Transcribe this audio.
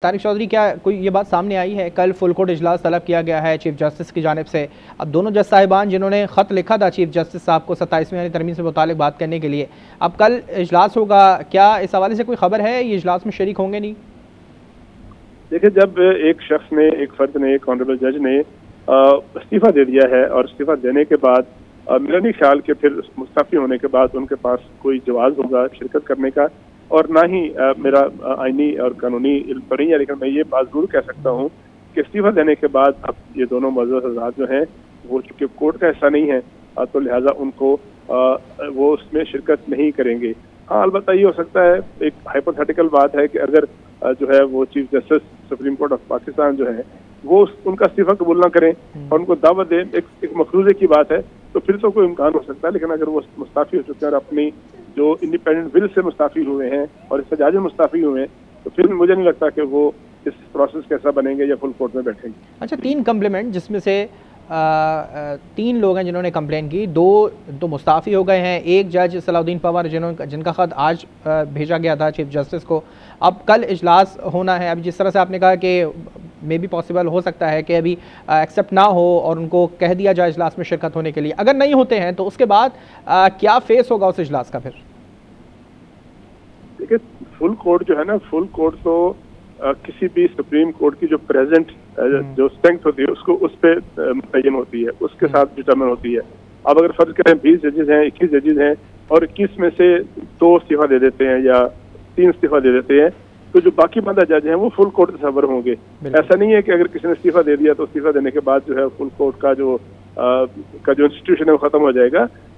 तारिक चौधरी, क्या कोई ये बात सामने आई है? कल फुल कोर्ट इजलास तलब किया गया है चीफ जस्टिस की जानिब से। अब दोनों जज साहिबान जिन्होंने ख़त लिखा था चीफ जस्टिस साहब को 27वीं यानी तरमीम से मुतालिक बात करने के लिए, अब कल इजलास होगा, क्या इस हवाले से कोई खबर है? ये इजलास में शरीक होंगे नहीं? देखिए, जब एक शख्स ने, एक फर्द ने, एक ऑनरेबल जज ने इस्तीफा दे दिया है और इस्तीफा देने के बाद मेरा नहीं ख्याल कि फिर मुस्तफ़ी होने के बाद उनके पास कोई जवाज़ होगा शिरकत करने का, और ना ही मेरा आईनी और कानूनी इल्म तो नहीं है। लेकिन मैं ये बात जरूर कह सकता हूँ कि इस्तीफा देने के बाद अब ये दोनों मौजूद हज़रात जो हैं वो चूँकि कोर्ट का हिस्सा नहीं है, तो लिहाजा उनको वो उसमें शिरकत नहीं करेंगे। हाँ, अलबत्ता ये हो सकता है, एक हाइपोथेटिकल बात है कि अगर जो है वो chief justice supreme court of Pakistan जो है वो उनका इस्तीफा कबूल ना करें और उनको दावत दें, एक मफरूजे की बात है, तो फिर तो कोई इम्कान हो सकता है। लेकिन अगर वो मुस्ताफ़ी हो चुके हैं और अपनी जो इंडिपेंडेंट विल से मुस्ताफ़ी हुए हैं और इस्तेजाज में मुस्ताफ़ी हुए हैं, तो फिर मुझे नहीं लगता कि वो इस प्रोसेस कैसा बनेंगे या फुल कोर्ट में बैठेंगे। अच्छा, 3 कंप्लेंट जिसमें से 3 लोग हैं जिन्होंने कंप्लेन की, 2 तो मुस्ताफ़ी हो गए हैं, एक जज सलाउद्दीन पवार जिनका ख़त आज भेजा गया था चीफ जस्टिस को। अब कल इजलास होना है। अभी जिस तरह से आपने कहा कि मे बी पॉसिबल हो सकता है कि अभी एक्सेप्ट ना हो और उनको कह दिया जाए इजलास में शिरकत होने के लिए, अगर नहीं होते हैं तो उसके बाद क्या फेस होगा उस इजलास का? फिर देखिए, फुल कोर्ट जो है ना, फुल कोर्ट तो किसी भी सुप्रीम कोर्ट की जो प्रेजेंट जो स्ट्रेंथ होती है उसको उस पर मुतय्यन होती है, उसके साथ डिटरमिन होती है। अब अगर फर्ज करें 20 जजेज हैं, 21 जजेज हैं और 21 में से 2 इस्तीफा दे देते हैं या 3 इस्तीफा दे देते हैं, तो जो बाकी 15 जज हैं वो फुल कोर्ट से सबर होंगे। ऐसा नहीं है कि अगर किसी ने इस्तीफा दे दिया तो इस्तीफा देने के बाद जो है फुल कोर्ट का जो इंस्टीट्यूशन है वो खत्म हो जाएगा।